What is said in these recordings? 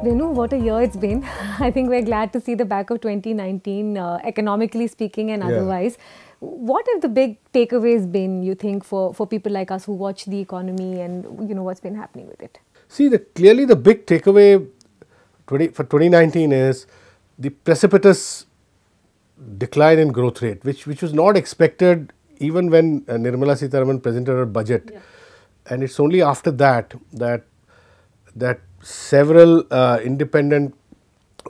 Venu, what a year it's been. I think we're glad to see the back of 2019, economically speaking and otherwise. What have the big takeaways been, you think, for people like us who watch the economy and, what's been happening with it? See, clearly the big takeaway for 2019 is the precipitous decline in growth rate, which was not expected even when Nirmala Sitharaman presented her budget. Yeah. And it's only after that several independent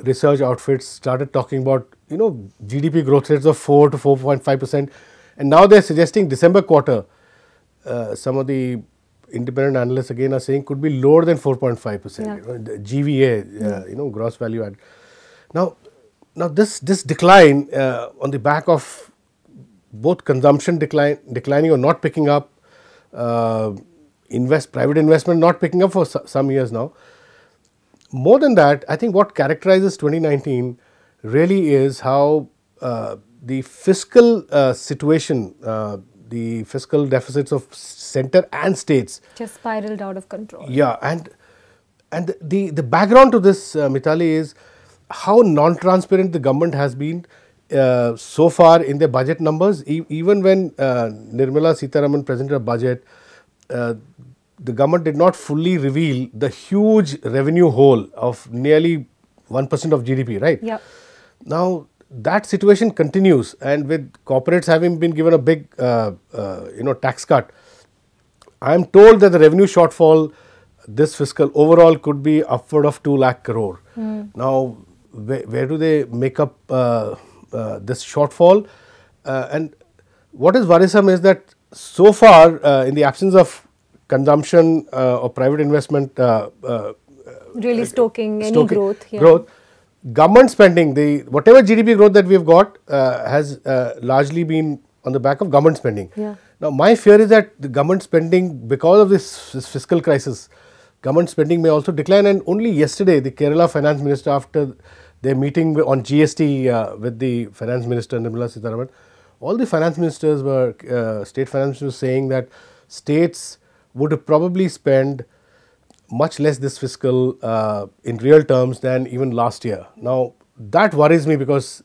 research outfits started talking about GDP growth rates of 4 to 4.5%, and now they are suggesting December quarter. Some of the independent analysts again are saying could be lower than 4.5%. Yeah. GVA, gross value add. Now this decline on the back of both consumption declining or not picking up, private investment not picking up for some years now. More than that, I think what characterizes 2019 really is how the fiscal situation, the fiscal deficits of center and states just spiraled out of control. Yeah, and the background to this, Mitali, is how non-transparent the government has been so far in their budget numbers. Even when Nirmala Sitharaman presented a budget, the government did not fully reveal the huge revenue hole of nearly 1% of GDP, right? Yeah. Now that situation continues, and with corporates having been given a big, tax cut, I am told that the revenue shortfall this fiscal overall could be upward of 2 lakh crore. Now, where do they make up this shortfall? And what is worrisome is that so far, in the absence of consumption or private investment really stoking any growth. Yeah. Growth, government spending, whatever GDP growth that we have got has largely been on the back of government spending. Yeah. Now, my fear is that the government spending, because of this fiscal crisis, government spending may also decline. And only yesterday, the Kerala finance minister, after their meeting on GST with the finance minister Nirmala Sitharaman, all the finance ministers were, state finance ministers, saying that states would probably spend much less this fiscal in real terms than even last year. Now, that worries me because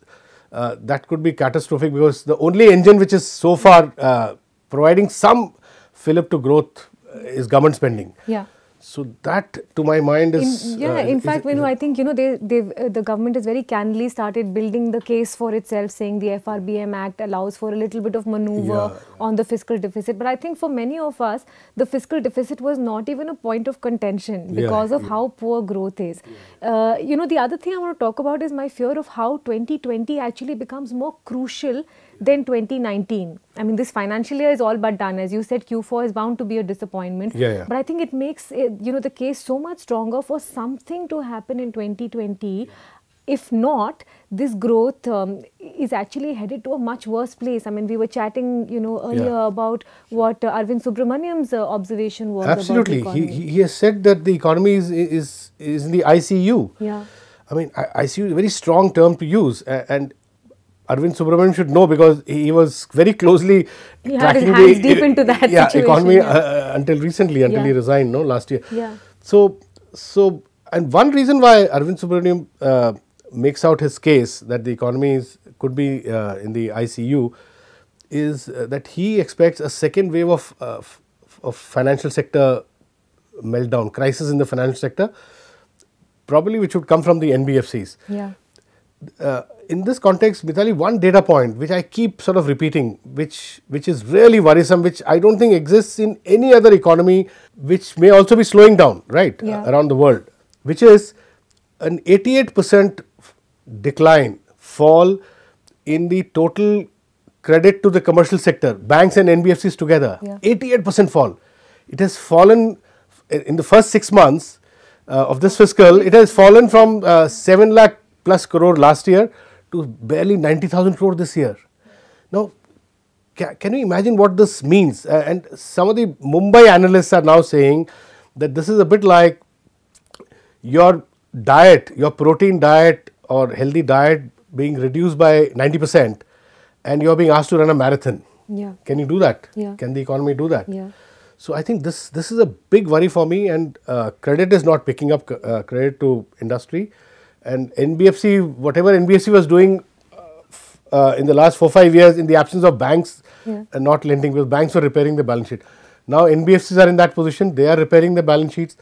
that could be catastrophic, because the only engine which is so far providing some fillip to growth is government spending. Yeah. So that, to my mind, is in fact, Venu, I think the government has very candidly started building the case for itself, saying the FRBM Act allows for a little bit of maneuver on the fiscal deficit. But I think for many of us, the fiscal deficit was not even a point of contention because of how poor growth is. The other thing I want to talk about is my fear of how 2020 actually becomes more crucial than 2019. I mean, this financial year is all but done. As you said, Q4 is bound to be a disappointment. But I think it makes the case so much stronger for something to happen in 2020. If not, this growth is actually headed to a much worse place. I mean, we were chatting, earlier about what Arvind Subramaniam's observation was. Absolutely. About the economy. He has said that the economy is in the ICU. Yeah. I mean, ICU is a very strong term to use, and Arvind Subramaniam should know, because he was very closely tracking had his hands deep into that situation, economy until recently, until he resigned last year. Yeah. So and one reason why Arvind Subramaniam makes out his case that the economy could be in the ICU is that he expects a second wave of financial sector meltdown, crisis in the financial sector, probably which would come from the NBFCs. Yeah. In this context, Mitali, one data point which I keep sort of repeating, which is really worrisome, which I don't think exists in any other economy, which may also be slowing down, right, around the world, which is an 88% fall in the total credit to the commercial sector, banks and NBFCs together. 88% fall. It has fallen in the first 6 months of this fiscal. It has fallen from 7 lakh plus crore last year to barely 90,000 crore this year. Now, can you imagine what this means? And some of the Mumbai analysts are now saying that this is a bit like your diet, your protein diet or healthy diet being reduced by 90%, and you are being asked to run a marathon. Yeah. Can you do that? Yeah. Can the economy do that? Yeah. So I think this is a big worry for me, and credit is not picking up credit to industry, and NBFC, whatever NBFC was doing in the last 4-5 years in the absence of banks not lending, because banks were repairing the balance sheet. Now NBFCs are in that position, they are repairing the balance sheets.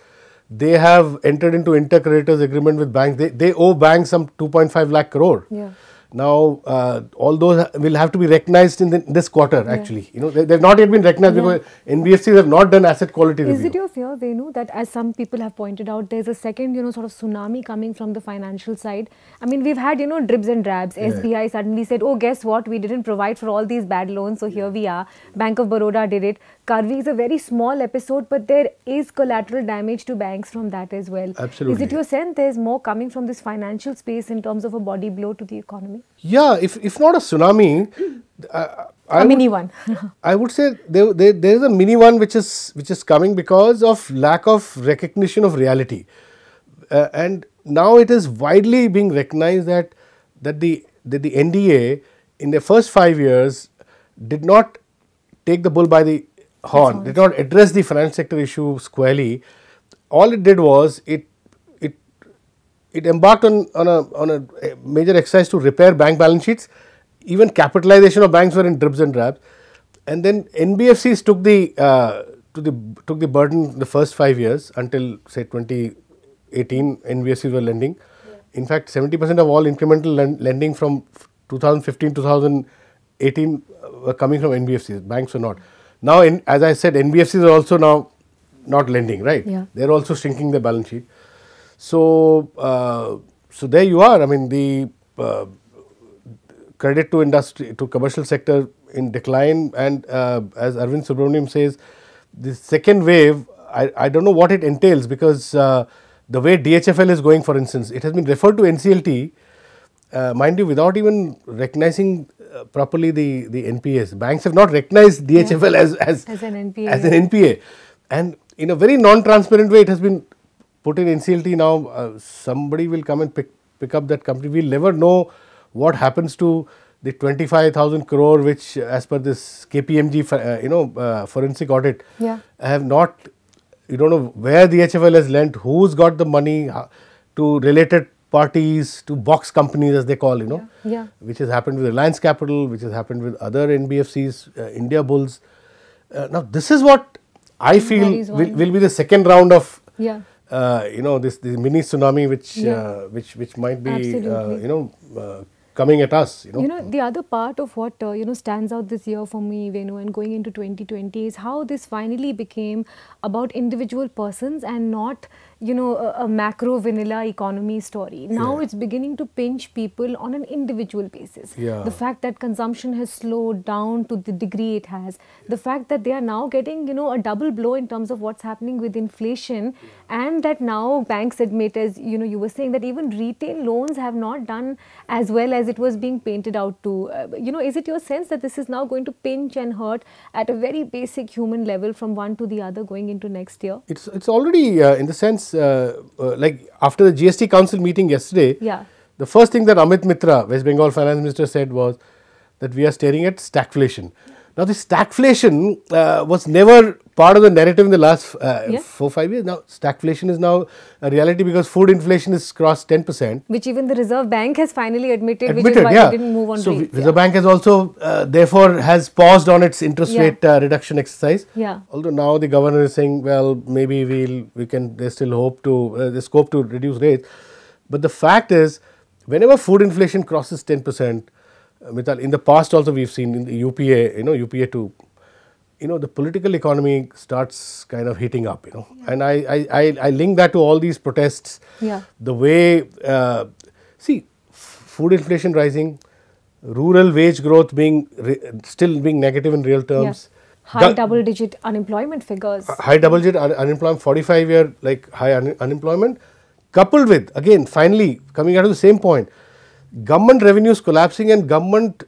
They have entered into inter-creditors agreement with banks. They owe banks some 2.5 lakh crore. Yeah. Now, all those will have to be recognized in this quarter actually. You know, they have not yet been recognized because NBFCs have not done asset quality review. Is it your fear, Venu, that as some people have pointed out, there's a second, sort of tsunami coming from the financial side? I mean, we've had, dribs and drabs. SBI suddenly said, oh, guess what? We didn't provide for all these bad loans, so here we are. Bank of Baroda did it. Karvi is a very small episode, but there is collateral damage to banks from that as well. Absolutely. Is it your sense there's more coming from this financial space in terms of a body blow to the economy? Yeah, if not a tsunami, a mini one. I would say there is a mini one which is coming because of lack of recognition of reality, and now it is widely being recognized that the NDA in the first 5 years did not take the bull by the horn, did not address the financial sector issue squarely. All it did was it embarked on a major exercise to repair bank balance sheets. Even capitalization of banks were in dribs and drabs, and then NBFCs took the burden the first 5 years until say 2018. NBFCs were lending. In fact, 70% of all incremental lending from 2015 2018 were coming from NBFCs. Banks were not. Now, as I said, NBFCs are also now not lending, right? Yeah. They are also shrinking their balance sheet. So, so there you are. I mean, the credit to industry, to commercial sector in decline, and as Arvind Subramaniam says, the second wave, I don't know what it entails, because the way DHFL is going, for instance, it has been referred to NCLT, mind you, without even recognizing properly the NPAs. Banks have not recognized DHFL as an NPA, and in a very non-transparent way, it has been put in NCLT. Now somebody will come and pick up that company. We'll never know what happens to the 25,000 crore which, as per this KPMG forensic audit, have not, you don't know where DHFL has lent, who's got the money to related parties, to box companies as they call, which has happened with Reliance Capital, which has happened with other NBFCs, India Bulls. Now this is what I feel will be the second round of this mini tsunami which might be coming at us. The other part of what stands out this year for me, Venu, and going into 2020 is how this finally became about individual persons and not a macro vanilla economy story. Now it's beginning to pinch people on an individual basis. The fact that consumption has slowed down to the degree it has, the fact that they are now getting a double blow in terms of what's happening with inflation, and that now banks admit, as you were saying, that even retail loans have not done as well as it was being painted out to. Is it your sense that this is now going to pinch and hurt at a very basic human level from one to the other going into next year? It's already in the sense, like after the GST Council meeting yesterday, the first thing that Amit Mitra, West Bengal Finance Minister, said was that we are staring at stagflation. Now, this stagflation was never part of the narrative in the last 4-5 years. Now, stagflation is now a reality because food inflation has crossed 10%. Which even the Reserve Bank has finally admitted, which is why they didn't move on. So, Reserve Bank has also, therefore, has paused on its interest rate reduction exercise. Although now the governor is saying, well, maybe there's still hope to, there's scope to reduce rates. But the fact is, whenever food inflation crosses 10%, Mitali, in the past also we've seen in the UPA, UPA 2, the political economy starts kind of heating up, and I link that to all these protests. The way, food inflation rising, rural wage growth still being negative in real terms. High double-digit unemployment figures. High double-digit unemployment, 45-year high unemployment, coupled with, again, finally coming out of the same point, government revenues collapsing and government,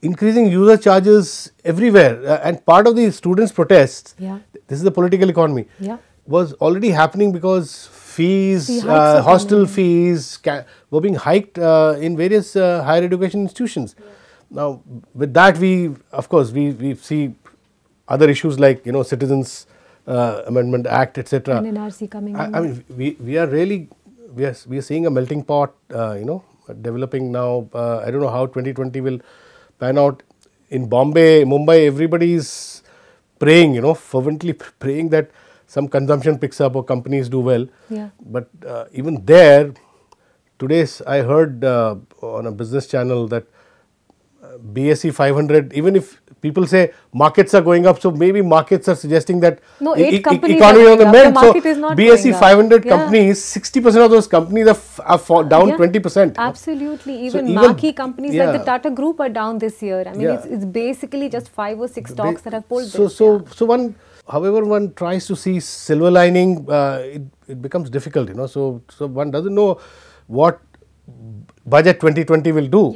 increasing user charges everywhere. And part of the students' protests, this is the political economy, was already happening because fees, hostel fees were being hiked in various higher education institutions. Now, with that, we see other issues like Citizens Amendment Act, etc. And NRC coming in. I mean, we are really we are seeing a melting pot, developing now. I don't know how 2020 will pan out. In Bombay, Mumbai, everybody is praying, fervently praying that some consumption picks up or companies do well. Yeah. But even there, today I heard on a business channel that BSE 500, even if people say markets are going up, so maybe markets are suggesting that no, 8 companies economy are on the going mend. up. The market is not BSE going up. 500 companies, 60% of those companies are down 20%. Absolutely. Even marquee companies like the Tata Group are down this year. I mean, it's basically just 5 or 6 stocks that have pulled this. So however one tries to see silver lining, it becomes difficult, So one doesn't know what budget 2020 will do.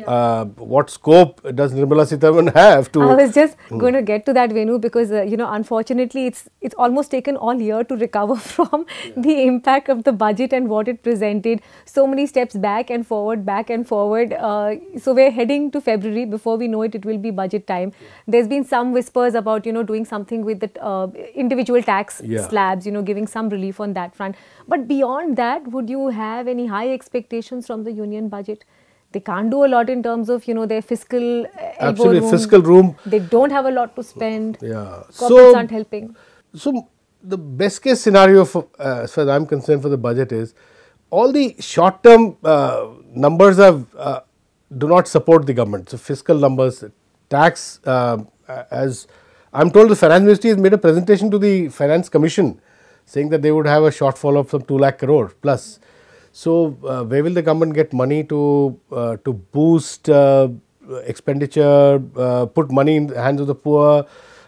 What scope does Nirmala Sitharaman have to? I was just going to get to that, Venu, because unfortunately it's almost taken all year to recover from the impact of the budget and what it presented. So many steps back and forward. So we're heading to February. Before we know it, it will be budget time. There's been some whispers about doing something with the individual tax slabs, giving some relief on that front. But beyond that, would you have any high expectations from the union budget? They can't do a lot in terms of, their fiscal fiscal room. They don't have a lot to spend. Yeah. Corporates aren't helping. So, the best case scenario, as far as I am concerned, for the budget is, all the short term numbers do not support the government. So, fiscal numbers, tax, as I am told, the Finance Ministry has made a presentation to the Finance Commission saying that they would have a shortfall of some 2 lakh crore plus. So, where will the government get money to boost expenditure, put money in the hands of the poor?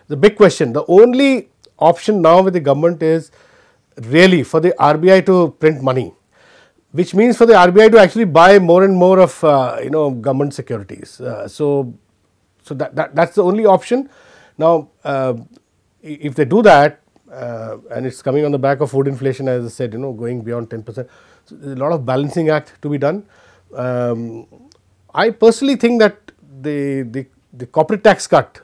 The big question. The only option now with the government is really for the RBI to print money, which means for the RBI to actually buy more and more of government securities. So that's the only option. Now, if they do that, and it's coming on the back of food inflation, as I said, going beyond 10%. So, there's a lot of balancing act to be done. I personally think that the corporate tax cut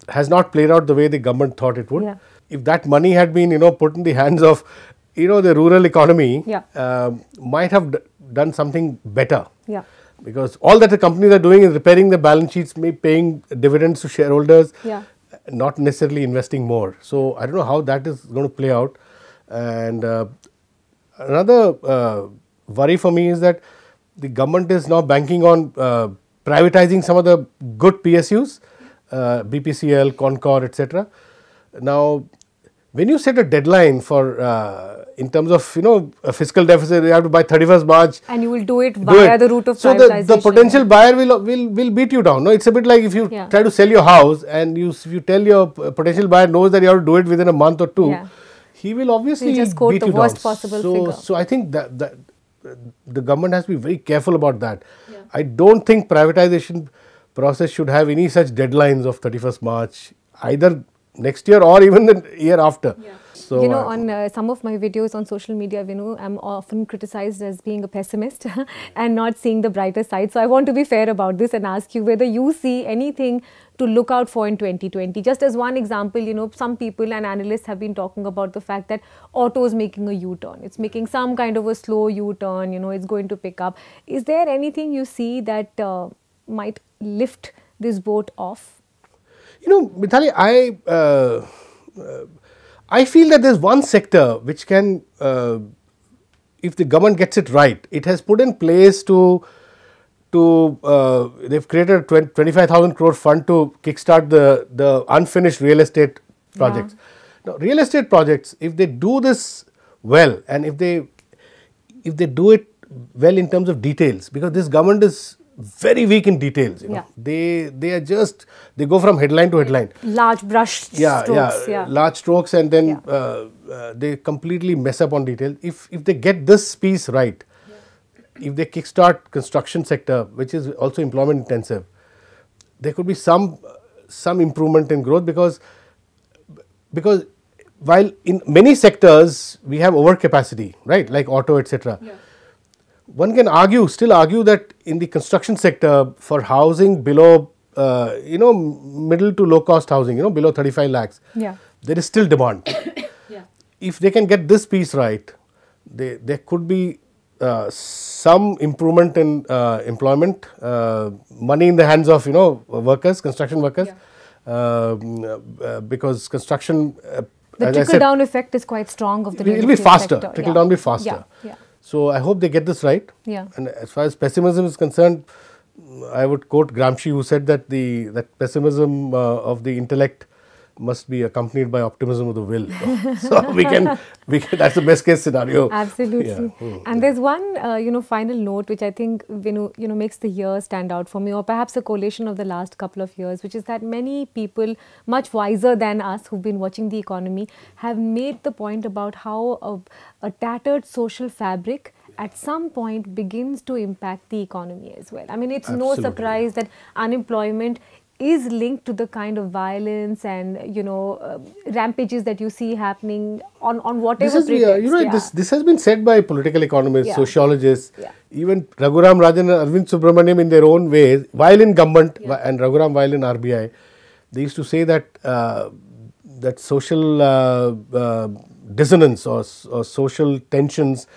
has not played out the way the government thought it would. Yeah. If that money had been, put in the hands of, the rural economy, might have done something better. Yeah. Because all that the companies are doing is repairing the balance sheets, paying dividends to shareholders. Yeah. Not necessarily investing more. So, I don't know how that is going to play out. And another worry for me is that the government is now banking on privatizing some of the good PSUs, BPCL, Concor, etc. Now, when you set a deadline for in terms of a fiscal deficit, you have to by 31st March, and you will do it via the route of privatization. So the potential buyer will beat you down. No, it's a bit like if you try to sell your house and if you tell your potential buyer knows that you have to do it within a month or two, he will obviously just quote beat the you worst down. possible figure. So I think that the government has to be very careful about that. I don't think privatization process should have any such deadlines of 31st March either next year or even the year after. So, on some of my videos on social media, Venu, I'm often criticized as being a pessimist and not seeing the brighter side. So I want to be fair about this and ask you whether you see anything to look out for in 2020. Just as one example, some people and analysts have been talking about the fact that auto is making a U-turn. It's making some kind of a slow U-turn, it's going to pick up. Is there anything you see that might lift this boat off? Mitali, I feel that there's one sector which can, if the government gets it right, it has put in place they've created a 25,000 crore fund to kickstart the unfinished real estate projects. Now, real estate projects, if they do this well, and if they do it well in terms of details, because this government is very weak in details, they go from headline to headline, large brush strokes, large strokes, and then they completely mess up on details. If they get this piece right, if they kickstart construction sector, which is also employment intensive, there could be some improvement in growth, because while in many sectors we have overcapacity, right, like auto, etc. One can still argue that in the construction sector, for housing below middle to low cost housing, below 35 lakhs, there is still demand. If they can get this piece right, there could be some improvement in employment, money in the hands of workers, construction workers, because construction, the trickle down effect is quite strong of the real estate sector. It will be faster. Sector. Trickle down will be faster. So I hope they get this right. And as far as pessimism is concerned, I would quote Gramsci, who said that that pessimism of the intellect must be accompanied by optimism of the will. So we can that's the best case scenario. Absolutely. And there's one final note which I think makes the year stand out for me, or perhaps a collation of the last couple of years, which is that many people much wiser than us who've been watching the economy have made the point about how a tattered social fabric at some point begins to impact the economy as well. I mean, it's no surprise that unemployment is linked to the kind of violence and rampages that you see happening on whatever pretext. This has been said by political economists, sociologists, even Raghuram Rajan and Arvind Subramaniam in their own ways, while in government and Raghuram while in RBI, they used to say that that social dissonance or social tensions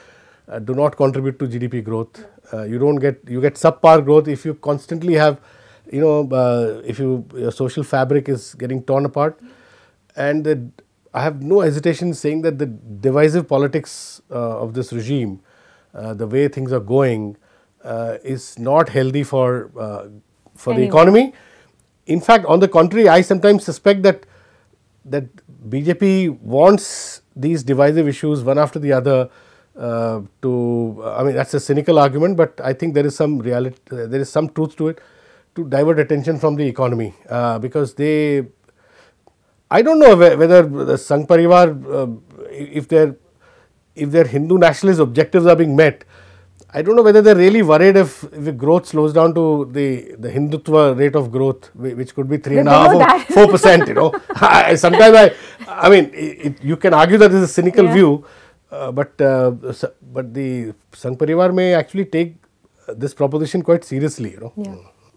do not contribute to GDP growth. You get subpar growth if you constantly have if your social fabric is getting torn apart. And I have no hesitation saying that the divisive politics of this regime, the way things are going, is not healthy for the economy. In fact, on the contrary, I sometimes suspect that BJP wants these divisive issues one after the other I mean, that's a cynical argument, but I think there is some reality, there is some truth to it, to divert attention from the economy, because I don't know whether the Sangh Parivar, if their Hindu nationalist objectives are being met, I don't know whether they are really worried if growth slows down to the Hindutva rate of growth, which could be 3.5% or 4%. Sometimes I mean, you can argue that this is a cynical view, but the Sangh Parivar may actually take this proposition quite seriously.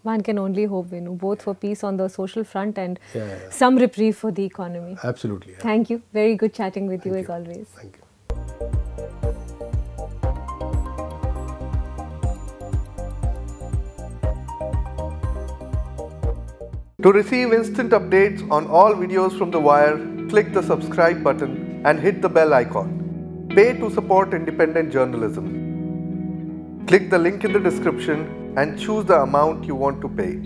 One can only hope, Venu, both for peace on the social front and some reprieve for the economy. Absolutely. Thank you. Very good chatting with you as always. Thank you. To receive instant updates on all videos from The Wire, click the subscribe button and hit the bell icon. Pay to support independent journalism. Click the link in the description and choose the amount you want to pay.